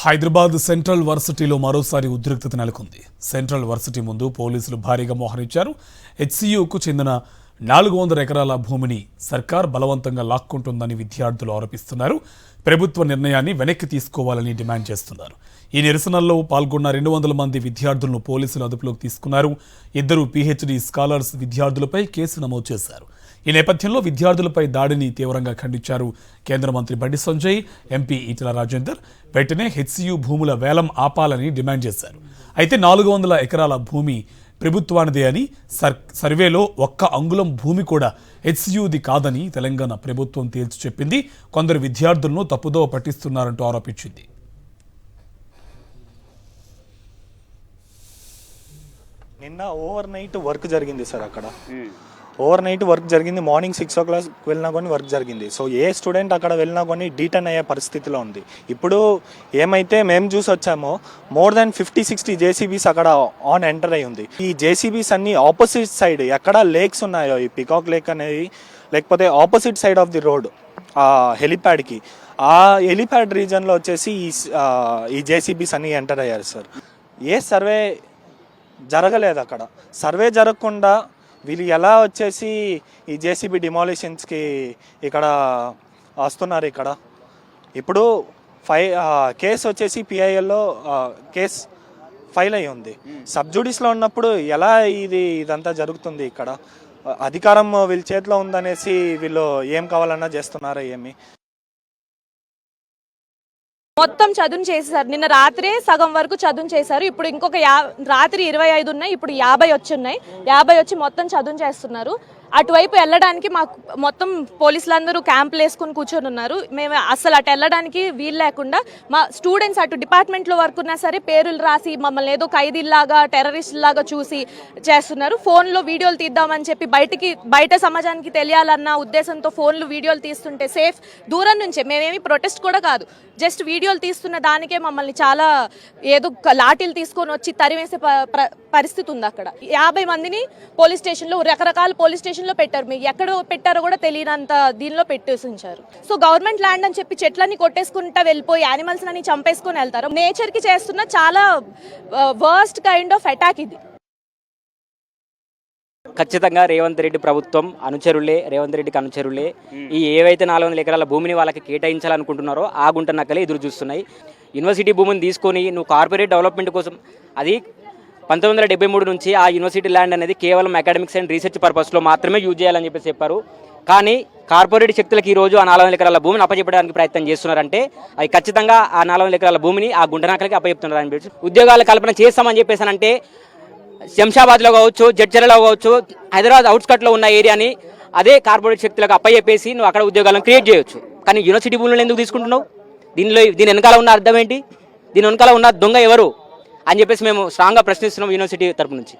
Hyderabad central వర్సిటీలో మరోసారి ఉద్రిక్తత నెలకొంది. సెంట్రల్ వర్సిటీ ముందు పోలీసులు భారీగా మోహరించారు. హెచ్సియుకు చెందిన 400 ఎకరాల భూమిని సర్కార్ బలవంతంగా లాక్కుంటుందని విద్యార్థులు ఆరోపిస్తున్నారు. ప్రభుత్వ నిర్ణయాన్ని వెనక్కి తీసుకోవాలని డిమాండ్ చేస్తున్నారు. ఈ నిరసనల్లో పాల్గొన్న 200 మంది విద్యార్థులను పోలీసులు అదుపులోకి తీసుకున్నారు. 2 PhD స్కాలర్స్ విద్యార్థులపై కేసు నమోదు చేశారు. ఈ నేపథ్యంలో విద్యార్థులపై దాడిని తీవ్రంగా ఖండించారు కేంద్ర మంత్రి బండి సంజయ్, ఎంపీ ఈటెల రాజేందర్. వెంటనే హెచ్సియు భూముల వేలం ఆపాలని డిమాండ్ చేశారు. అయితే 400 ఎకరాల భూమి ప్రభుత్వానిదే అని, సర్వేలో 1 అంగుళం భూమి కూడా హెచ్సియుది కాదని తెలంగాణ ప్రభుత్వం తేల్చి చెప్పింది. కొందరు విద్యార్థులను తప్పుదోవ పట్టిస్తున్నారంటూ ఆరోపించింది. నిన్న ఓవర్ నైట్ వర్క్ జరిగింది సార్. అక్కడ ఓవర్ నైట్ వర్క్ జరిగింది. మార్నింగ్ 6 o'clock వెళ్ళినా కానీ వర్క్ జరిగింది. సో ఏ స్టూడెంట్ అక్కడ వెళ్ళినా కానీ డీటెన్ అయ్యే పరిస్థితిలో ఉంది. ఇప్పుడు ఏమైతే మేము చూసి వచ్చామో మోర్ దాన్ 50-60 జేసీబీస్ అక్కడ ఆన్ ఎంటర్ అయి ఉంది. ఈ జేసీబీస్ అన్ని ఆపోజిట్ సైడ్ ఎక్కడ లేక్స్ ఉన్నాయో, ఈ పికాక్ లేక్ అనేది, లేకపోతే opposite side of the road హెలిప్యాడ్కి, ఆ హెలిప్యాడ్ రీజన్లో వచ్చేసి ఈ జేసీబీస్ అన్ని ఎంటర్ అయ్యారు సార్. ఏ సర్వే జరగలేదు అక్కడ. సర్వే జరగకుండా వీళ్ళు ఎలా వచ్చేసి ఈ జేసీబీ డిమాలిషన్స్కి ఇక్కడ వస్తున్నారు. ఇక్కడ ఇప్పుడు కేసు వచ్చేసి పిఐఎల్లో కేసు ఫైల్ అయ్యి ఉంది. సబ్జుడిస్లో ఉన్నప్పుడు ఎలా ఇదంతా జరుగుతుంది? ఇక్కడ అధికారం వీళ్ళ చేతిలో ఉందనేసి వీళ్ళు ఏం కావాలన్నా చేస్తున్నారా ఏమి? మొత్తం చదును చేశారు. నిన్న రాత్రే సగం వరకు చదును చేశారు. ఇప్పుడు ఇంకొక రాత్రి 25 ఉన్నాయి. ఇప్పుడు 50 వచ్చున్నాయి. 50 వచ్చి మొత్తం చదును చేస్తున్నారు. అటువైపు వెళ్ళడానికి మాకు మొత్తం పోలీసులందరూ క్యాంపులు వేసుకుని కూర్చొని ఉన్నారు. మేము అసలు అటు వెళ్ళడానికి వీలు లేకుండా మా స్టూడెంట్స్ అటు డిపార్ట్మెంట్లో వర్క్ ఉన్నా సరే పేర్లు రాసి మమ్మల్ని ఏదో ఖైదీల్లాగా టెర్రరిస్టులాగా చూసి చేస్తున్నారు. ఫోన్లో వీడియోలు తీద్దామని చెప్పి బయట సమాజానికి తెలియాలన్న ఉద్దేశంతో ఫోన్లు వీడియోలు తీస్తుంటే సేఫ్ దూరం నుంచే, మేమేమి ప్రొటెస్ట్ కూడా కాదు, జస్ట్ వీడియోలు తీస్తున్న దానికే మమ్మల్ని చాలా ఏదో లాఠీలు తీసుకొని వచ్చి తరివేసే పరిస్థితి ఉంది. అక్కడ 50 మందిని పోలీస్ స్టేషన్లో, రకరకాల పోలీస్ స్టేషన్లో పెట్టారు. మీకు ఎక్కడ పెట్టారో కూడా తెలియనంత దీనిలో పెట్టేసి ఉంచారు. సో గవర్నమెంట్ ల్యాండ్ అని చెప్పి చెట్లన్నీ కొట్టేసుకుంటా వెళ్ళిపోయి యానిమల్స్ అన్ని చంపేసుకొని వెళ్తారు. నేచర్కి చేస్తున్న చాలా వర్స్ట్ కైండ్ ఆఫ్ అటాక్ ఇది. ఖచ్చితంగా రేవంత్ రెడ్డి ప్రభుత్వం అనుచరులే, రేవంత్ రెడ్డికి అనుచరులే ఈ ఏవైతే 400 ఎకరాల భూమిని వాళ్ళకి కేటాయించాలనుకుంటున్నారో ఆ గుంట నక్కలే ఎదురు చూస్తున్నాయి. యూనివర్సిటీ భూమిని తీసుకొని నువ్వు కార్పొరేట్ డెవలప్మెంట్ కోసం, అది 1973 నుంచి ఆ యూనివర్సిటీ ల్యాండ్ అనేది కేవలం అకాడమిక్స్ అండ్ రీసెర్చ్ పర్పస్లో మాత్రమే యూజ్ చేయాలని చెప్పేసి చెప్పారు. కానీ కార్పొరేట్ శక్తులకు ఈరోజు ఆ 400 ఎకరాల భూమిని అప్పచెప్పడానికి ప్రయత్నం చేస్తున్నారంటే అది ఖచ్చితంగా ఆ 400 ఎకరాల భూమిని ఆ గుంట నక్కలకి అప్పచెప్తున్నారని చెప్పి ఉద్యోగాల కల్పన చేస్తామని చెప్పేసానంటే శంషాబాద్లో కావచ్చు, జడ్చర్లలో కావచ్చు, హైదరాబాద్ అవుట్స్కట్లో ఉన్న ఏరియాని అదే కార్పొరేట్ శక్తులకు అప్పచెప్పేసి నువ్వు అక్కడ ఉద్యోగాలను క్రియేట్ చేయొచ్చు. కానీ యూనివర్సిటీ భూములను ఎందుకు తీసుకుంటున్నావు? దీని వెనకాల ఉన్న అర్థం ఏంటి? దీని వెనకాల ఉన్న దొంగ ఎవరు అని చెప్పేసి మేము స్ట్రాంగ్గా ప్రశ్నిస్తున్నాం యూనివర్సిటీ తరపు నుంచి.